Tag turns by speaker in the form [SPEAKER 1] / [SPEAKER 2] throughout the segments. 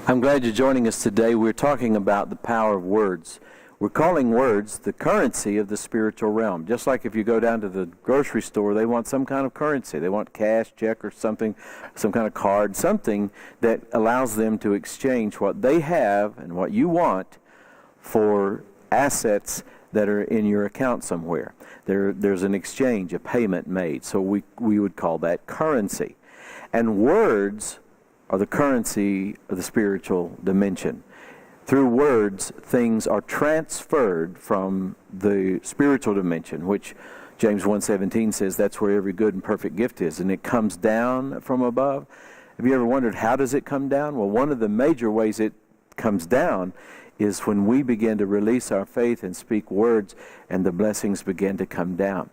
[SPEAKER 1] I'm glad you're joining us today. We're talking about the power of words. We're calling words the currency of the spiritual realm. Just like if you go down to the grocery store, they want some kind of currency. They want cash, check, or something, some kind of card, something that allows them to exchange what they have and what you want for assets that are in your account somewhere. There's an exchange, a payment made. So we would call that currency. And words are the currency of the spiritual dimension. Through words, things are transferred from the spiritual dimension, which James 1:17 says that's where every good and perfect gift is, and it comes down from above. Have you ever wondered, how does it come down? Well, one of the major ways it comes down is when we begin to release our faith and speak words, and the blessings begin to come down.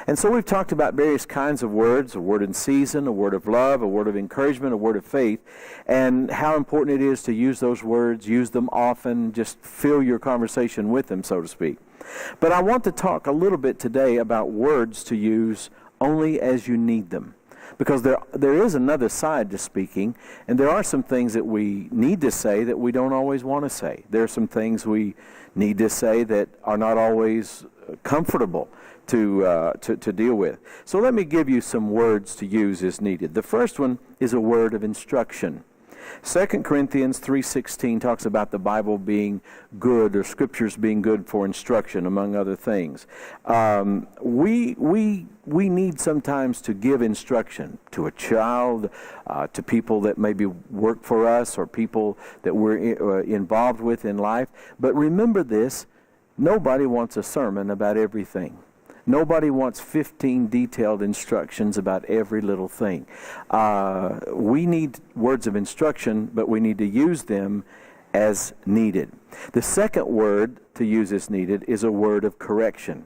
[SPEAKER 1] And so we've talked about various kinds of words, a word in season, a word of love, a word of encouragement, a word of faith, and how important it is to use those words, use them often, just fill your conversation with them, so to speak. But I want to talk a little bit today about words to use only as you need them. Because there is another side to speaking, and there are some things that we need to say that we don't always want to say. There are some things we need to say that are not always comfortable to deal with. So let me give you some words to use as needed. The first one is a word of instruction. 2 Corinthians 3:16 talks about the Bible being good, or Scriptures being good for instruction, among other things. We need sometimes to give instruction to a child, to people that maybe work for us, or people that we're involved with in life. But remember this, nobody wants a sermon about everything. Nobody wants 15 detailed instructions about every little thing. We need words of instruction, but we need to use them as needed. The second word to use as needed is a word of correction.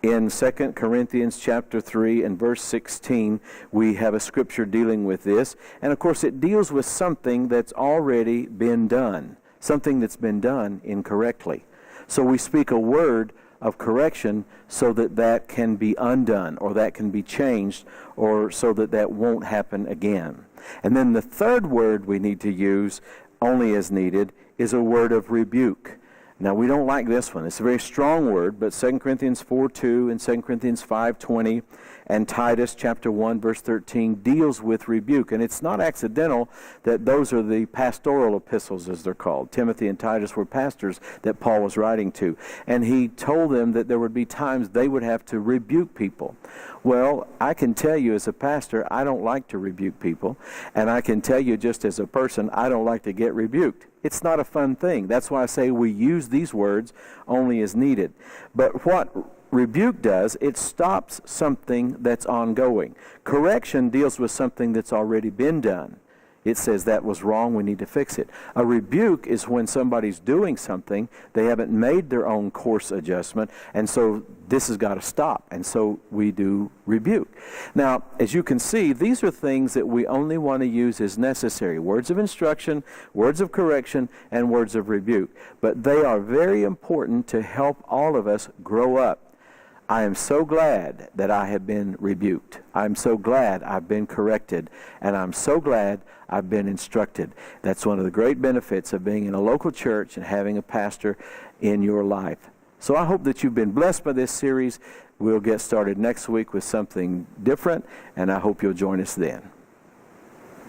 [SPEAKER 1] In 2 Corinthians chapter 3 and verse 16, we have a scripture dealing with this. And of course, it deals with something that's already been done, something that's been done incorrectly. So we speak a word of correction so that that can be undone, or that can be changed, or so that that won't happen again. And then the third word we need to use only as needed is a word of rebuke. Now, we don't like this one. It's a very strong word, but 2 Corinthians 4:2 and 2 Corinthians 5:20 and Titus chapter 1 verse 13 deals with rebuke. And it's not accidental that those are the pastoral epistles, as they're called. Timothy and Titus were pastors that Paul was writing to. And he told them that there would be times they would have to rebuke people. Well, I can tell you as a pastor, I don't like to rebuke people. And I can tell you just as a person, I don't like to get rebuked. It's not a fun thing. That's why I say we use these words only as needed. But what rebuke does, it stops something that's ongoing. Correction deals with something that's already been done. It says that was wrong, we need to fix it. A rebuke is when somebody's doing something, they haven't made their own course adjustment, and so this has got to stop, and so we do rebuke. Now, as you can see, these are things that we only want to use as necessary. Words of instruction, words of correction, and words of rebuke. But they are very important to help all of us grow up. I am so glad that I have been rebuked. I'm so glad I've been corrected. And I'm so glad I've been instructed. That's one of the great benefits of being in a local church and having a pastor in your life. So I hope that you've been blessed by this series. We'll get started next week with something different, and I hope you'll join us then.